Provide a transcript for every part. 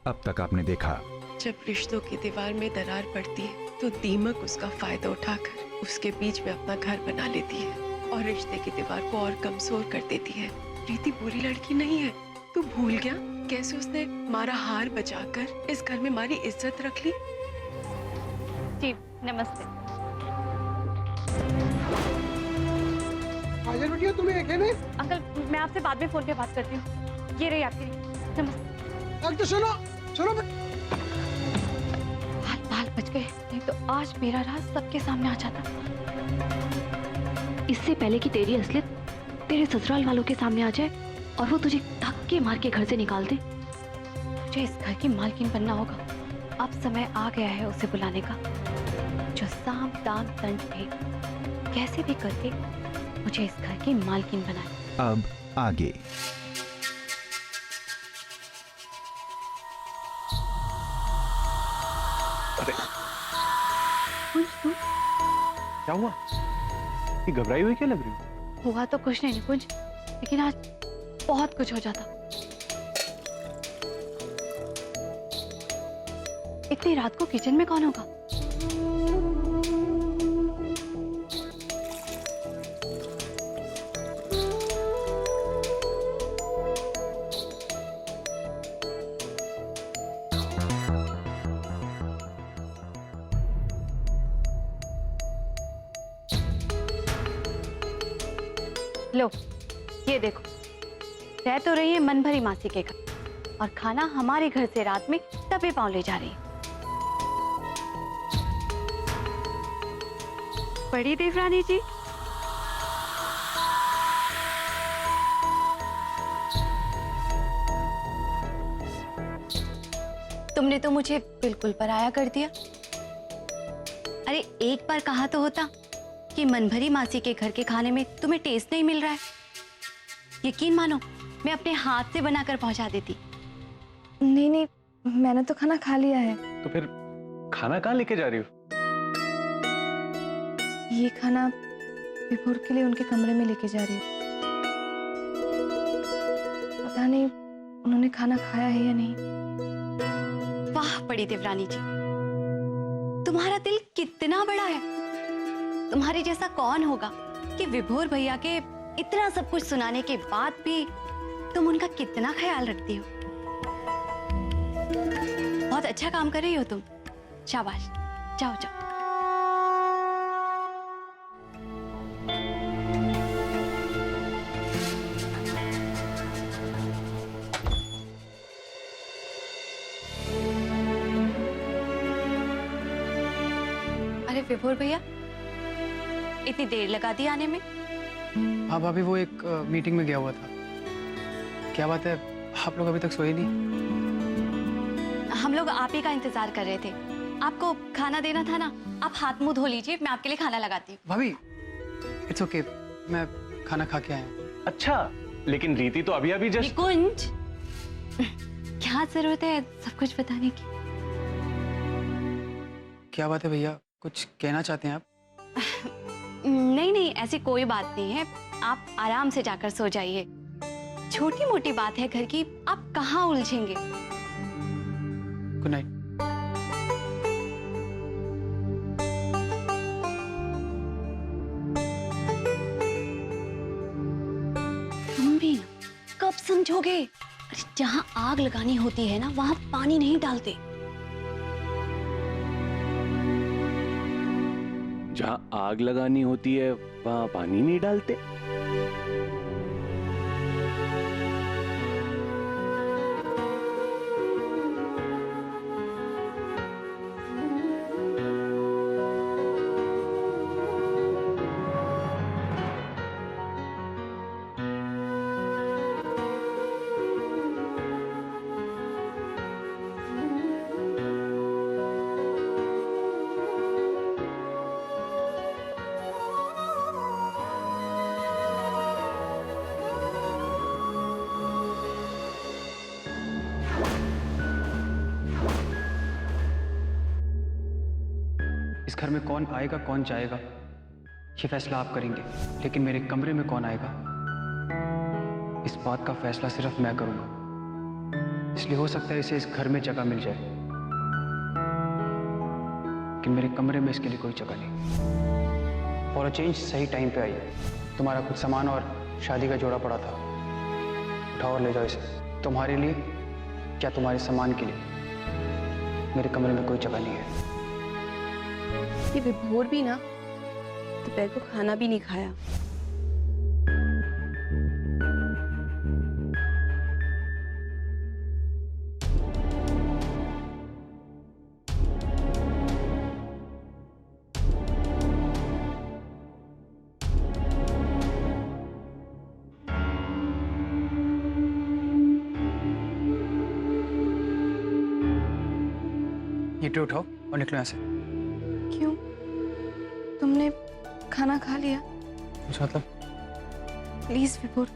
अब तक आपने देखा। जब रिश्तों की दीवार में दरार पड़ती है तो दीमक उसका फायदा उठाकर उसके बीच में अपना घर बना लेती है और रिश्ते की दीवार को और कमजोर कर देती है। प्रीति बुरी लड़की नहीं है। तू भूल गया कैसे उसने मारा हार बचाकर इस घर में हमारी इज्जत रख ली। जी नमस्ते। हाजिर बिटिया, तुम्हें एक है नहीं? अंकल मैं आपसे बाद में फोन पे बात करती हूँ। ये रही आपकी। नमस्ते। तो सुनो सुनो बाल बच गए, नहीं तो आज मेरा राज सबके सामने आ जाता। इससे पहले कि तेरी असलियत तेरे ससुराल वालों के सामने आ जाए और वो तुझे धक्के मार के घर से निकाल दे, मुझे इस घर की मालकिन बनना होगा। अब समय आ गया है उसे बुलाने का, जो साम दाम दंड भेद कैसे भी करके मुझे इस घर की मालकिन बनाए। अब आगे। अरे क्या हुआ? ये घबराई हुई क्या लग रही हो? हुआ तो कुछ नहीं निकुंज, लेकिन आज बहुत कुछ हो जाता। इतनी रात को किचन में कौन होगा? लो ये देखो, रह तो रही है मन भरी मासी के घर और खाना हमारे घर से रात में दबे पांव ले जा रही है। बड़ी देवरानी जी, तुमने तो मुझे बिल्कुल पराया कर दिया। अरे एक बार कहा तो होता कि मनभरी मासी के घर के खाने में तुम्हें टेस्ट नहीं मिल रहा है। यकीन मानो मैं अपने हाथ से बनाकर पहुंचा देती। नहीं नहीं, मैंने तो खाना खा लिया है। तो फिर खाना कहाँ लेके जा रही हो? ये खाना विभोर के लिए उनके कमरे में लेके जा रही हूँ। पता नहीं उन्होंने खाना खाया है या नहीं। वाह बड़ी देवरानी जी, तुम्हारा दिल कितना बड़ा है। तुम्हारे जैसा कौन होगा कि विभोर भैया के इतना सब कुछ सुनाने के बाद भी तुम उनका कितना ख्याल रखती हो। बहुत अच्छा काम कर रही हो तुम, शाबाश। जाओ जाओ। अरे विभोर भैया, इतनी देर लगा दी आने में? हाँ भाभी, वो एक मीटिंग में गया हुआ था। क्या बात है, आप लोग अभी तक सोए नहीं? हम लोग आप ही का इंतजार कर रहे थे। आपको खाना देना था ना, आप हाथ मुंह धो लीजिए, मैं आपके लिए खाना लगाती हूँ। भाभी इट्स ओके, मैं खाना खा के आया हूँ। अच्छा, लेकिन रीति तो अभी अभी जस्ट। निकुंज, क्या जरूरत है सब कुछ बताने की? क्या बात है भैया, कुछ कहना चाहते हैं आप? नहीं नहीं, ऐसी कोई बात नहीं है। आप आराम से जाकर सो जाइए। छोटी मोटी बात है घर की, आप कहाँ उलझेंगे। Good night. तुम भी ना कब समझोगे? अरे जहाँ आग लगानी होती है ना, वहाँ पानी नहीं डालते। जहाँ आग लगानी होती है वहाँ पानी नहीं डालते। इस घर में कौन आएगा कौन जाएगा ये फैसला आप करेंगे, लेकिन मेरे कमरे में कौन आएगा इस बात का फैसला सिर्फ मैं करूंगा। इसलिए हो सकता है इसे इस घर में जगह मिल जाए, कि मेरे कमरे में इसके लिए कोई जगह नहीं। और चेंज सही टाइम पे आई है। तुम्हारा कुछ सामान और शादी का जोड़ा पड़ा था, उठाओ और ले जाओ इसे। तुम्हारे लिए क्या तुम्हारे सामान के लिए मेरे कमरे में कोई जगह नहीं है। ये विभोर भी ना दोपहर को खाना भी नहीं खाया। ये ट्रे उठाओ और निकलो यहाँ से। क्यों? तुमने खाना खा लिया? अच्छा, मतलब प्लीज विभोर,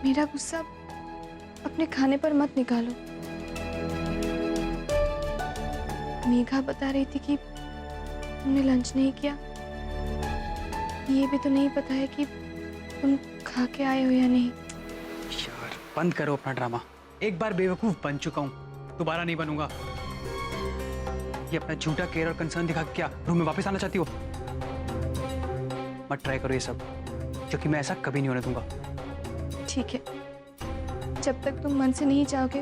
मेरा गुस्सा अपने खाने पर मत निकालो। मेघा बता रही थी कि तुमने लंच नहीं किया। ये भी तो नहीं पता है कि तुम खा के आए हो या नहीं। यार बंद करो अपना ड्रामा। एक बार बेवकूफ बन चुका हूँ, दोबारा नहीं बनूंगा। ये अपना झूठा केयर और कंसर्न दिखा के क्या रूम में वापस आना चाहती हो? मत ट्राई करो ये सब, क्योंकि मैं ऐसा कभी नहीं होने दूंगा। ठीक है, जब तक तुम मन से नहीं चाहोगे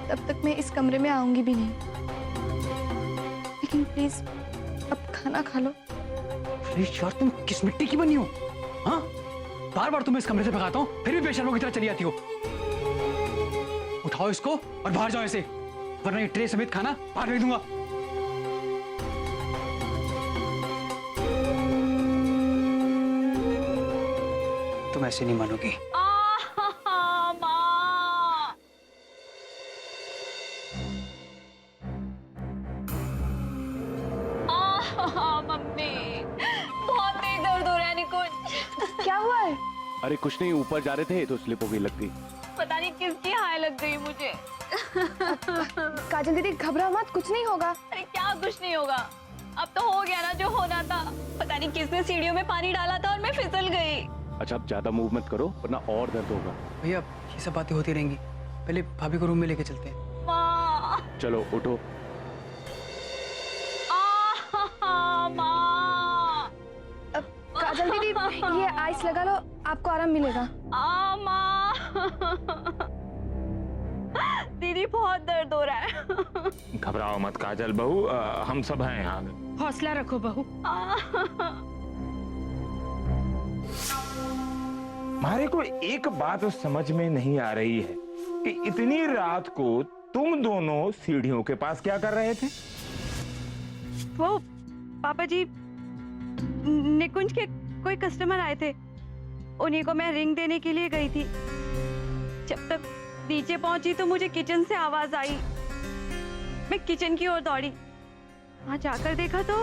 तब तक मैं इस कमरे में आऊंगी भी नहीं। लेकिन प्लीज अब खाना खा लो। अरे यार तुम किस मिट्टी की बनी हो? हाँ, बार बार तुम्हें इस कमरे से भगाता हूँ, फिर भी बेशर्मों की तरह चली आती हो। उठाओ इसको और बाहर जाओ ऐसे, वरना ये ट्रे समेत खाना बाहर फेंक दूंगा। तुम ऐसे नहीं मानोगी। मम्मी, बहुत तेज दर्द हो रहा है निकुंज। क्या हुआ है? अरे कुछ नहीं, ऊपर जा रहे थे तो स्लिप हो गई लग गई। पता नहीं किसकी हाय लग गई मुझे। काजल दीदी घबरा मत, कुछ नहीं होगा। अरे क्या कुछ नहीं होगा, अब तो हो गया ना जो होना था। पता नहीं किसने सीढ़ियों में पानी डाला था और मैं फिसल गई। अच्छा अब ज्यादा मूव मत करो वरना और दर्द होगा। भैया ये सब बातें होती रहेंगी, पहले भाभी को रूम में लेके चलते हैं। माँ, चलो उठो। माँ, काजल दीदी ये आइस लगा लो, आपको आराम मिलेगा। माँ। दीदी बहुत दर्द हो रहा है। घबराओ मत काजल बहू, हम सब हैं यहाँ। हौसला रखो बहू। हमारे को एक बात समझ में नहीं आ रही है कि इतनी रात को तुम दोनों सीढ़ियों के पास क्या कर रहे थे? वो पापा जी, निकुंज के कोई कस्टमर आए थे, उन्हीं को मैं रिंग देने के लिए गई थी। जब तक नीचे पहुंची तो मुझे किचन से आवाज आई। मैं किचन की ओर दौड़ी, वहां जाकर देखा तो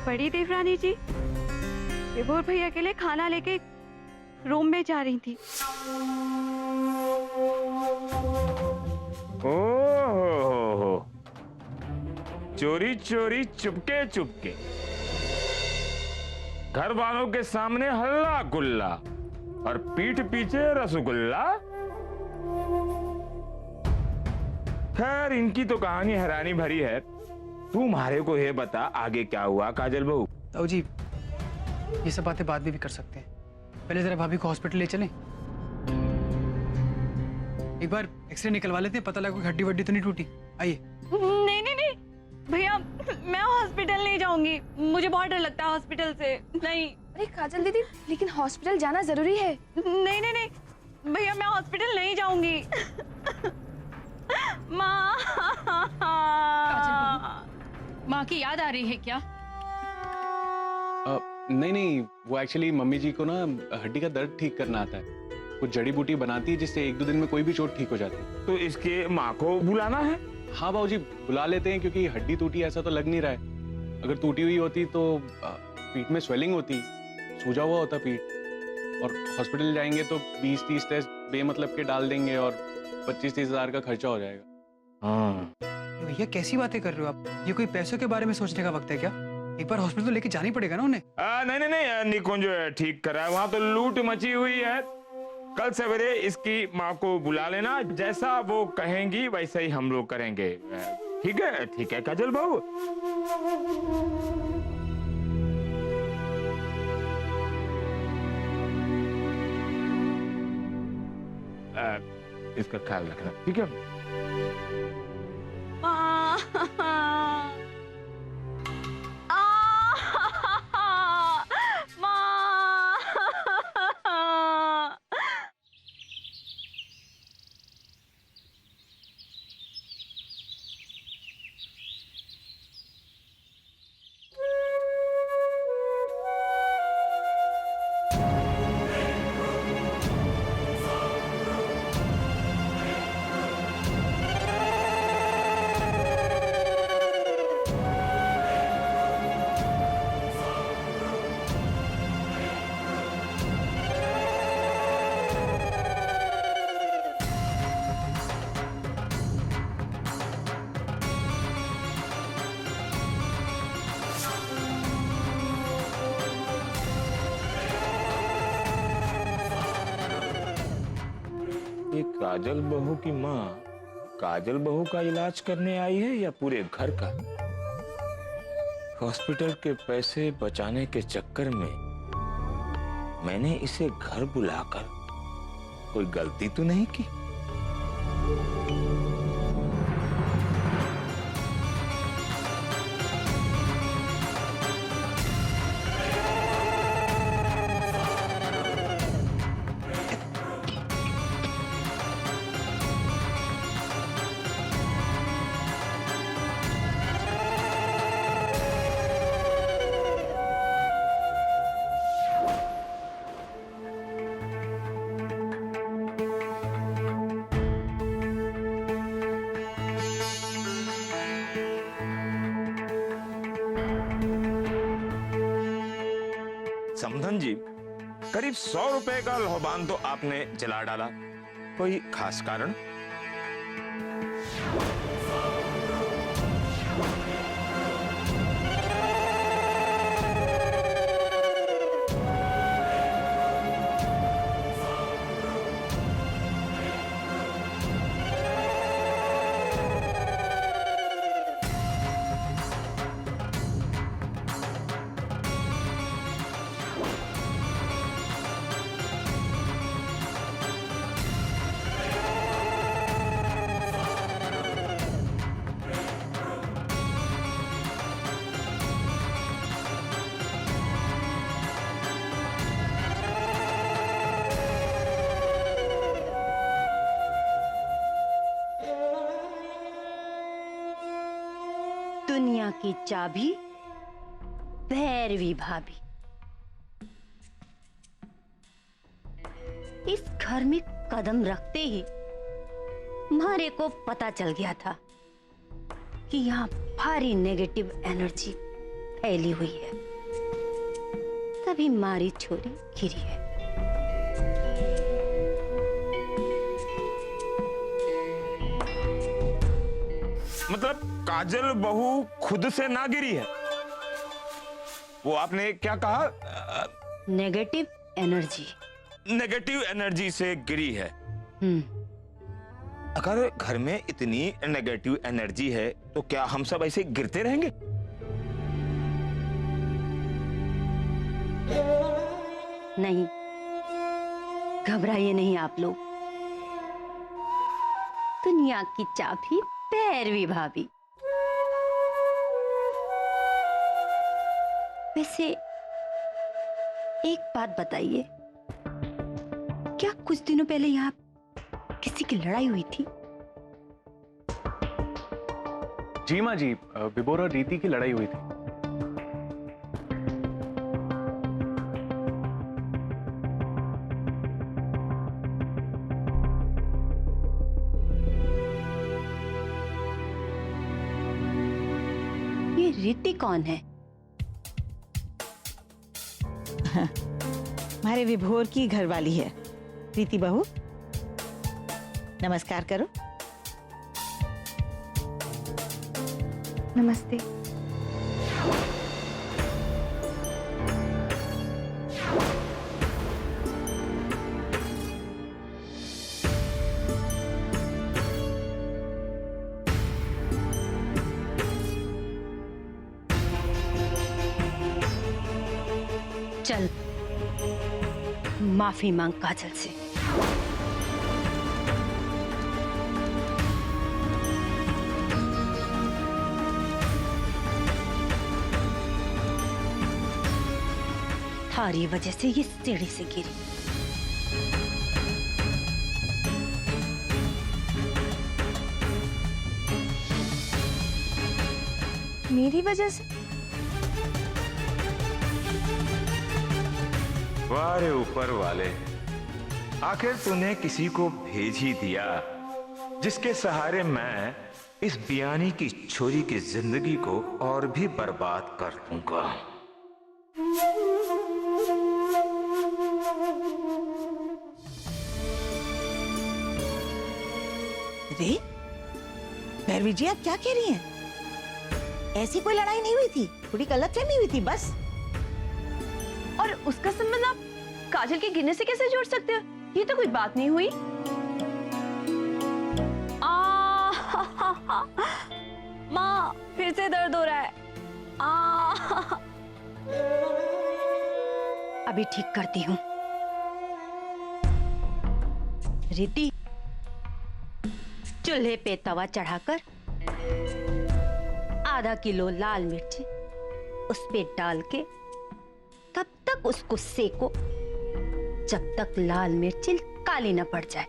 बड़ी देवरानी जी विभोर भैया के लिए खाना लेके रूम में जा रही थी। ओहो, चोरी चोरी चुपके चुपके घर वालों के सामने हल्ला गुल्ला और पीठ पीछे रसगुल्ला। खैर इनकी तो कहानी हैरानी भरी है। तुम्हारे को ये बता आगे क्या हुआ काजल बहू? ताऊ जी ये सब बातें बाद में भी कर सकते हैं, पहले जरा भाभी को हॉस्पिटल ले चलें। एक बार एक्सरे निकलवा लेते हैं, पता लगा कोई हड्डी वड्डी तो नहीं टूटी। आइए। नहीं नहीं नहीं भैया, मैं हॉस्पिटल नहीं जाऊंगी, मुझे बहुत डर लगता है हॉस्पिटल से। नहीं। अरे काजल दीदी, लेकिन हॉस्पिटल जाना जरूरी है। नहीं नहीं नहीं भैया, मैं हॉस्पिटल नहीं जाऊंगी। माँ, माँ की याद आ रही है क्या? नहीं नहीं, वो एक्चुअली मम्मी जी को ना हड्डी का दर्द ठीक करना आता है। कुछ जड़ी बूटी बनाती है जिससे 1-2 दिन में कोई भी चोट ठीक हो जाती है। तो इसके माँ को बुलाना है? हाँ बाबूजी बुला लेते हैं, क्योंकि हड्डी टूटी ऐसा तो लग नहीं रहा है। अगर टूटी हुई होती तो पीठ में स्वेलिंग होती, सूजा हुआ होता पीठ, और हॉस्पिटल जाएंगे तो 20-30 टेस्ट बेमतलब के डाल देंगे और 25-30 हज़ार का खर्चा हो जाएगा। हाँ भैया कैसी बातें कर रहे हो आप? ये कोई पैसों के बारे में सोचने का वक्त है क्या? एक बार हॉस्पिटल तो लेके जाना ही पड़ेगा ना उन्हें। नहीं नहीं नहीं, निकुंज ठीक करा है, वहां तो लूट मची हुई है। कल सवेरे इसकी माँ को बुला लेना, जैसा वो कहेंगी वैसा ही हम लोग करेंगे। ठीक है काजल बहू। इसका ख्याल रखना, ठीक है? ये काजल बहू की माँ काजल बहू का इलाज करने आई है या पूरे घर का? हॉस्पिटल के पैसे बचाने के चक्कर में मैंने इसे घर बुलाकर कोई गलती तो नहीं की? समधन जी, करीब 100 रुपए का लोबान तो आपने जला डाला, कोई खास कारण? दुनिया की चाबी भैरवी भाभी। इस घर में कदम रखते ही मारे को पता चल गया था कि यहाँ भारी नेगेटिव एनर्जी फैली हुई है, तभी मारी छोरी गिरी है। मतलब काजल बहू खुद से ना गिरी है? वो आपने क्या कहा? Negative energy. नेगेटिव एनर्जी से गिरी है। अगर घर में इतनी नेगेटिव एनर्जी है तो क्या हम सब ऐसे गिरते रहेंगे? नहीं, घबराइए नहीं आप लोग। दुनिया की चाबी भैरवी भाभी। वैसे एक बात बताइए, क्या कुछ दिनों पहले यहाँ किसी की लड़ाई हुई थी? जी माँ जी, विभोर और रीति की लड़ाई हुई थी। ये रीति कौन है? हमारे विभोर की घरवाली है रीति बहू। नमस्कार करो। नमस्ते। चल माफी मांग काजल से। थारी वजह से ये सीढ़ी से गिरी। मेरी वजह से? वाह रे ऊपर वाले, आखिर तूने किसी को भेज ही दिया जिसके सहारे मैं इस बियानी की छोरी की जिंदगी को और भी बर्बाद कर दूंगा। रे भैरवी जी, आप क्या कह रही हैं? ऐसी कोई लड़ाई नहीं हुई थी, थोड़ी गलतफहमी हुई थी बस। और उसका संबंध आप काजल के गिरने से कैसे जोड़ सकते हो? ये तो कोई बात नहीं हुई। माँ, फिर से दर्द हो रहा है। अभी ठीक करती हूँ। रीति, चूल्हे पे तवा चढ़ाकर आधा किलो लाल मिर्च उस पे डाल के तब तक उसको सेको जब तक लाल मिर्च काली न पड़ जाए।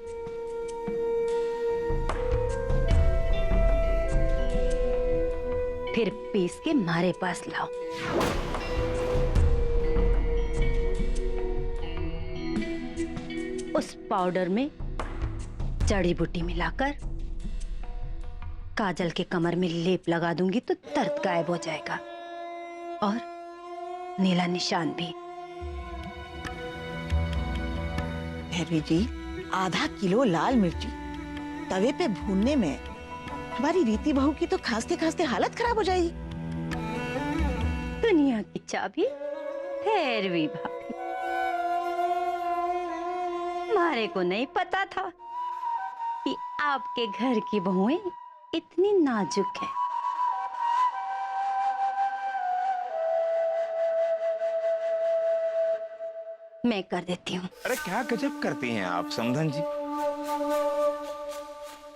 फिर पीस के हमारे पास लाओ। उस पाउडर में जड़ी बूटी मिलाकर काजल के कमर में लेप लगा दूंगी तो दर्द गायब हो जाएगा और नीला निशान भी। भैरवी जी, आधा किलो लाल मिर्ची तवे पे भूनने में हमारी रीति बहू की तो खांसते खांसते हालत खराब हो जाएगी। दुनिया की चाबी भैरवी भाभी। मारे को नहीं पता था कि आपके घर की बहुएं इतनी नाजुक है। मैं कर देती हूँ। अरे क्या गजब करती हैं आप समधन जी।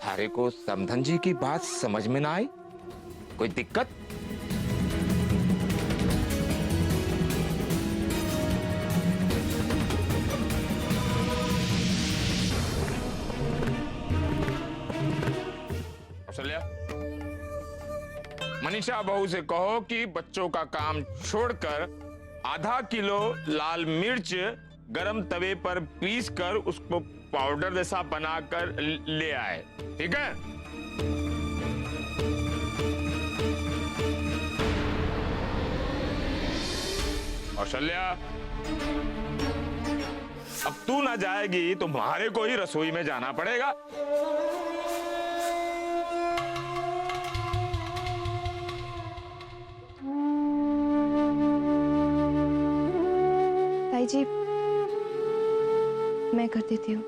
थारे को समधन जी की बात समझ में ना आई? कोई दिक्कत? कौशल्या, मनीषा बहू से कहो कि बच्चों का काम छोड़कर आधा किलो लाल मिर्च गरम तवे पर पीस कर उसको पाउडर जैसा बनाकर ले आए। ठीक है? कौशल्या, अब तू ना जाएगी तो हमारे को ही रसोई में जाना पड़ेगा। ताई जी, मैं कर देती हूँ।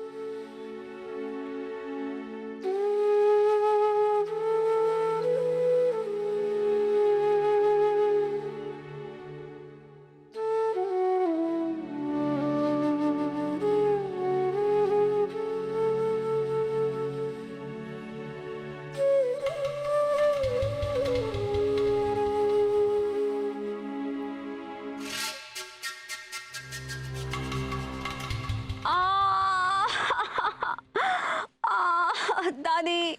दादी,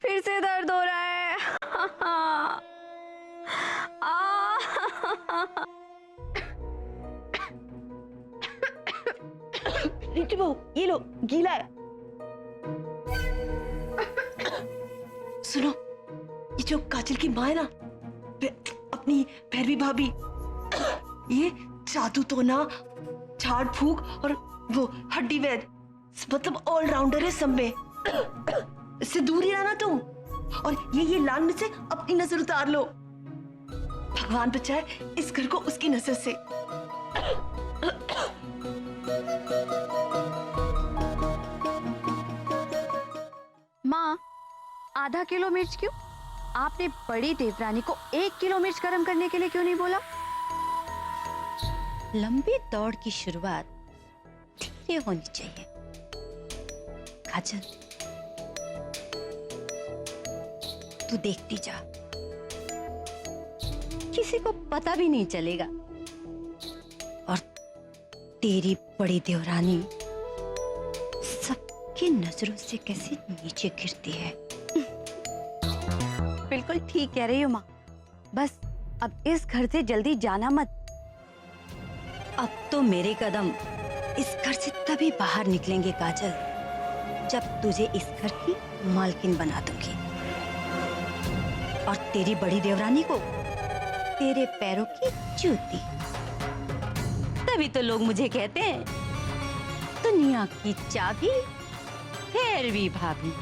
फिर से दर्द हो रहा है। रीति बहू, ये लो, गीला है। सुनो, ये जो काजल की माँ है ना, अपनी भैरवी भाभी, ये जादू टोना, झाड़ फूक और वो हड्डी वैद, मतलब ऑलराउंडर है सब में। इससे दूर ही रहना तुम। और ये लाल मिर्च से अपनी नजर उतार लो। भगवान बचाए इस घर को उसकी नजर से। माँ, आधा किलो मिर्च क्यों? आपने बड़ी देवरानी को 1 किलो मिर्च गरम करने के लिए क्यों नहीं बोला? लंबी दौड़ की शुरुआत धीरे होनी चाहिए। काजल, तू देखती जा, किसी को पता भी नहीं चलेगा। और तेरी बड़ी देवरानी सबकी नजरों से कैसे नीचे गिरती है। बिल्कुल ठीक कह रही हो माँ। बस अब इस घर से जल्दी जाना मत। अब तो मेरे कदम इस घर से तभी बाहर निकलेंगे काजल, जब तुझे इस घर की मालकिन बना दूंगी और तेरी बड़ी देवरानी को तेरे पैरों की जूती। तभी तो लोग मुझे कहते हैं दुनिया की चाबी भैरवी भाभी।